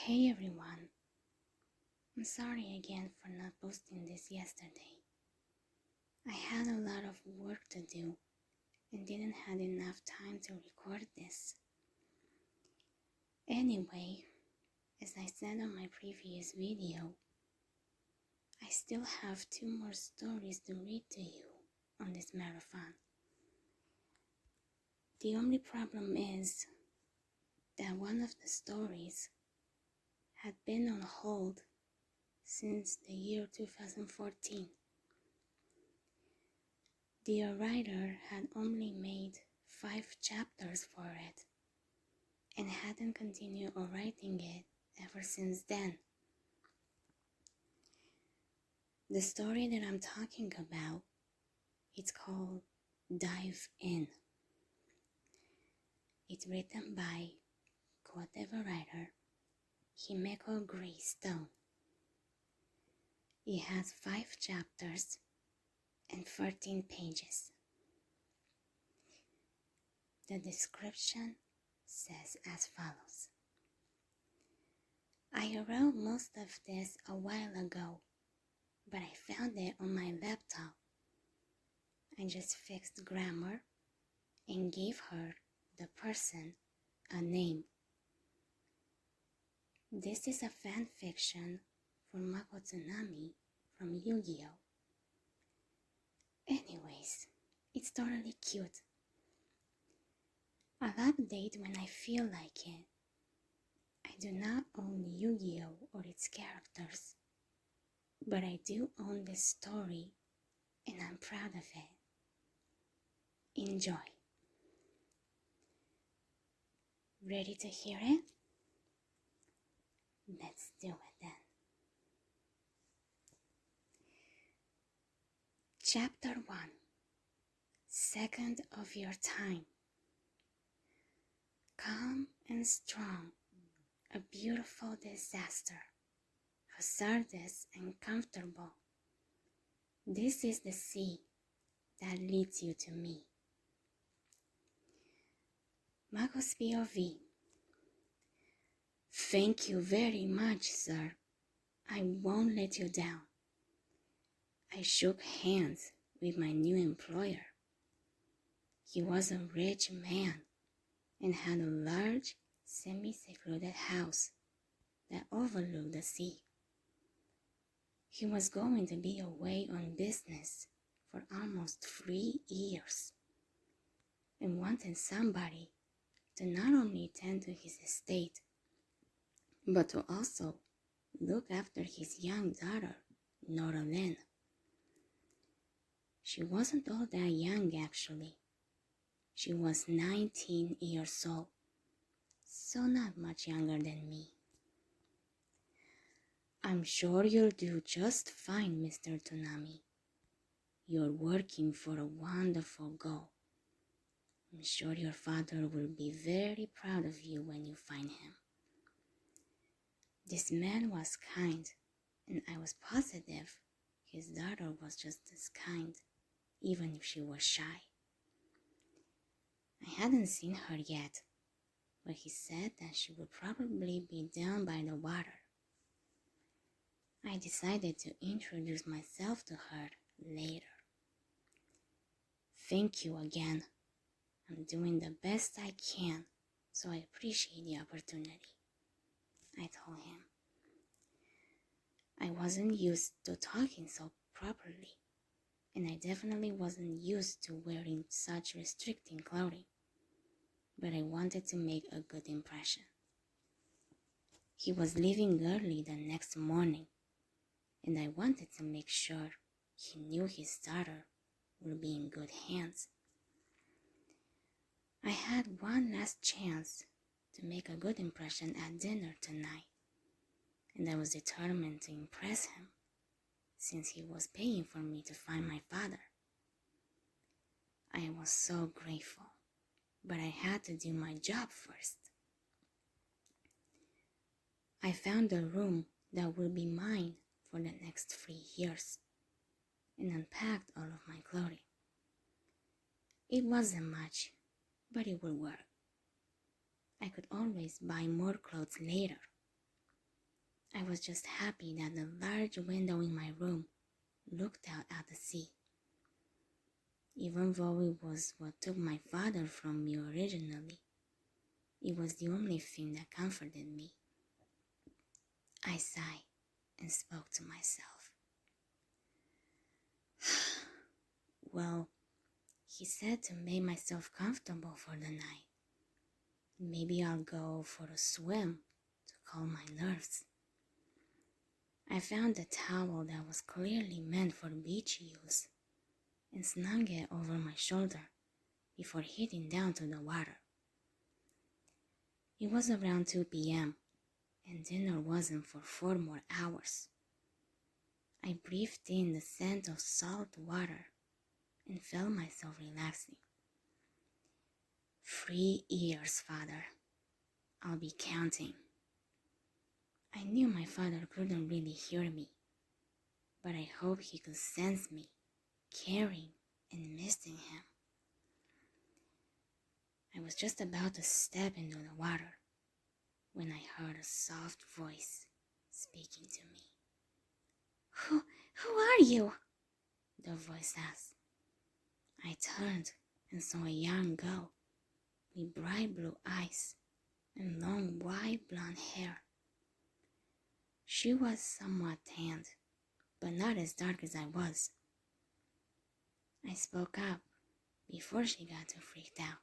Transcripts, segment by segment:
Hey everyone, I'm sorry again for not posting this yesterday. I had a lot of work to do and didn't have enough time to record this. Anyway, as I said on my previous video, I still have 2 more stories to read to you on this marathon. The only problem is that one of the stories had been on hold since the year 2014. The writer had only made 5 chapters for it and hadn't continued writing it ever since then. The story that I'm talking about, it's called Dive In. It's written by whatever writer, Himeko Greystone. It has 5 chapters and 13 pages. The description says as follows. I wrote most of this a while ago, but I found it on my laptop. I just fixed grammar and gave her, the person, a name. This is a fan fiction for Mako Tsunami from Yu-Gi-Oh! Anyways, it's totally cute. I'll update when I feel like it. I do not own Yu-Gi-Oh! Or its characters, but I do own this story and I'm proud of it. Enjoy. Ready to hear it? Let's do it then. Chapter 1. Second of your time. Calm and strong, a beautiful disaster. Hazardous and comfortable. This is the sea that leads you to me. Mago's POV. Thank you very much, sir. I won't let you down. I shook hands with my new employer. He was a rich man and had a large, semi-secluded house that overlooked the sea. He was going to be away on business for almost 3 years and wanted somebody to not only tend to his estate, but to also look after his young daughter, Noralyn. She wasn't all that young, actually. She was 19 years old, so not much younger than me. I'm sure you'll do just fine, Mr. Toonami. You're working for a wonderful goal. I'm sure your father will be very proud of you when you find him. This man was kind, and I was positive his daughter was just as kind, even if she was shy. I hadn't seen her yet, but he said that she would probably be down by the water. I decided to introduce myself to her later. Thank you again. I'm doing the best I can, so I appreciate the opportunity, I told him. I wasn't used to talking so properly, and I definitely wasn't used to wearing such restricting clothing, but I wanted to make a good impression. He was leaving early the next morning, and I wanted to make sure he knew his daughter would be in good hands. I had one last chance to make a good impression at dinner tonight, and I was determined to impress him, since he was paying for me to find my father. I was so grateful, but I had to do my job first. I found a room that will be mine for the next 3 years and unpacked all of my clothing. It wasn't much, but it would work. I could always buy more clothes later. I was just happy that the large window in my room looked out at the sea. Even though it was what took my father from me originally, it was the only thing that comforted me. I sighed and spoke to myself. Well, he said to make myself comfortable for the night. Maybe I'll go for a swim to calm my nerves. I found a towel that was clearly meant for beach use and snung it over my shoulder before heading down to the water. It was around 2 p.m. and dinner wasn't for 4 more hours. I breathed in the scent of salt water and felt myself relaxing. 3 years, Father. I'll be counting. I knew my father couldn't really hear me, but I hoped he could sense me, caring and missing him. I was just about to step into the water when I heard a soft voice speaking to me. Who are you? The voice asked. I turned and saw a young girl with bright blue eyes and long white blonde hair. She was somewhat tanned, but not as dark as I was. I spoke up before she got too freaked out.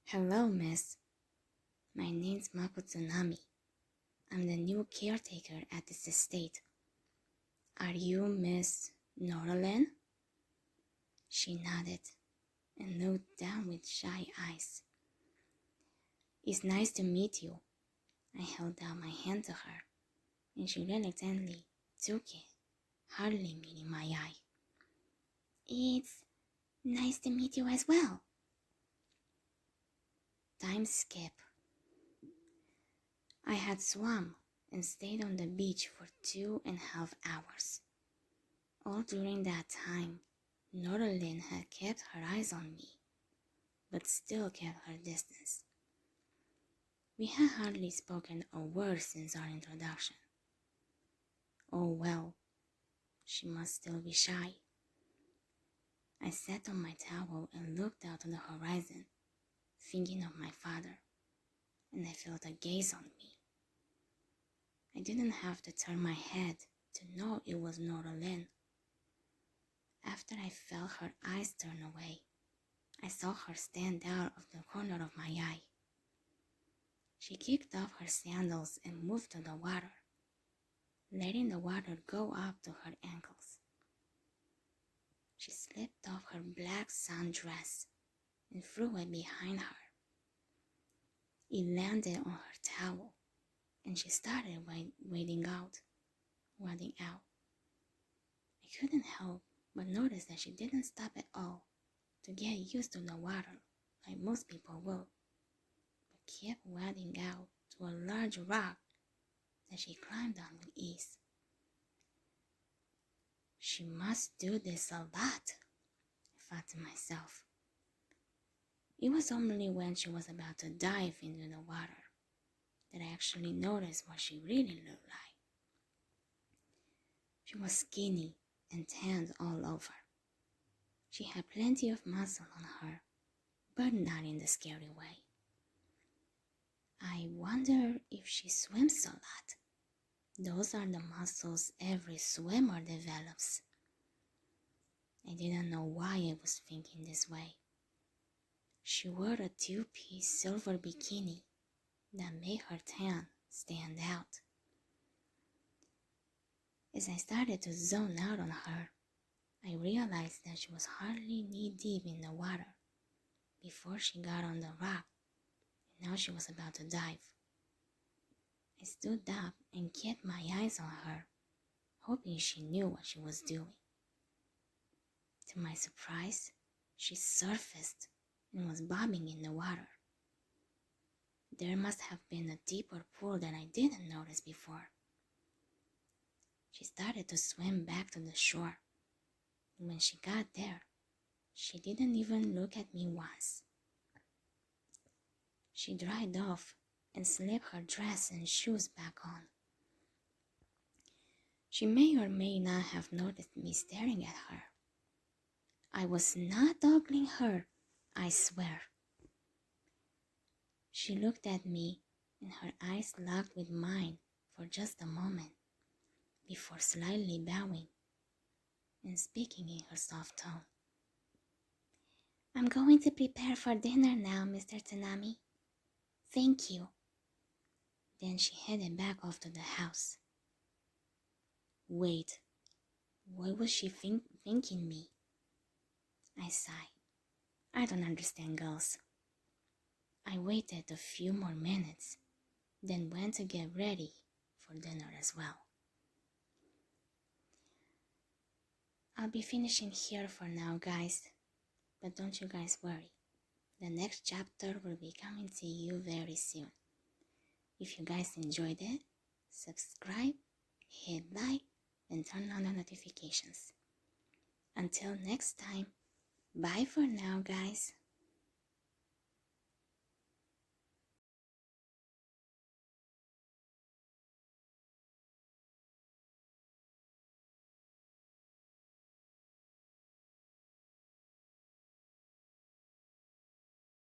Hello, miss. My name's Mako Tsunami. I'm the new caretaker at this estate. Are you Miss Noraline? She nodded and looked down with shy eyes. It's nice to meet you. I held out my hand to her, and she reluctantly took it, hardly meeting my eye. It's nice to meet you as well. Time skip. I had swum and stayed on the beach for 2.5 hours. All during that time, Noraline had kept her eyes on me, but still kept her distance. We had hardly spoken a word since our introduction. Oh well, she must still be shy. I sat on my towel and looked out on the horizon, thinking of my father, and I felt a gaze on me. I didn't have to turn my head to know it was Noraline. After I felt her eyes turn away, I saw her stand out of the corner of my eye. She kicked off her sandals and moved to the water, letting the water go up to her ankles. She slipped off her black sundress and threw it behind her. It landed on her towel, and she started wading out. I couldn't help but notice that she didn't stop at all to get used to the water like most people will, but kept wading out to a large rock that she climbed on with ease. She must do this a lot, I thought to myself. It was only when she was about to dive into the water that I actually noticed what she really looked like. She was skinny and tanned all over. She had plenty of muscle on her, but not in the scary way. I wonder if she swims a lot. Those are the muscles every swimmer develops. I didn't know why I was thinking this way. She wore a 2-piece silver bikini that made her tan stand out. As I started to zone out on her, I realized that she was hardly knee-deep in the water before she got on the rock, and now she was about to dive. I stood up and kept my eyes on her, hoping she knew what she was doing. To my surprise, she surfaced and was bobbing in the water. There must have been a deeper pool that I didn't notice before. She started to swim back to the shore. And when she got there, she didn't even look at me once. She dried off and slipped her dress and shoes back on. She may or may not have noticed me staring at her. I was not ogling her, I swear. She looked at me and her eyes locked with mine for just a moment before slightly bowing and speaking in her soft tone. I'm going to prepare for dinner now, Mr. Tanami. Thank you. Then she headed back off to the house. Wait, what was she thinking me? I sighed. I don't understand girls. I waited a few more minutes, then went to get ready for dinner as well. I'll be finishing here for now, guys, but don't you guys worry. The next chapter will be coming to you very soon. If you guys enjoyed it, subscribe, hit like, and turn on the notifications. Until next time, bye for now, guys.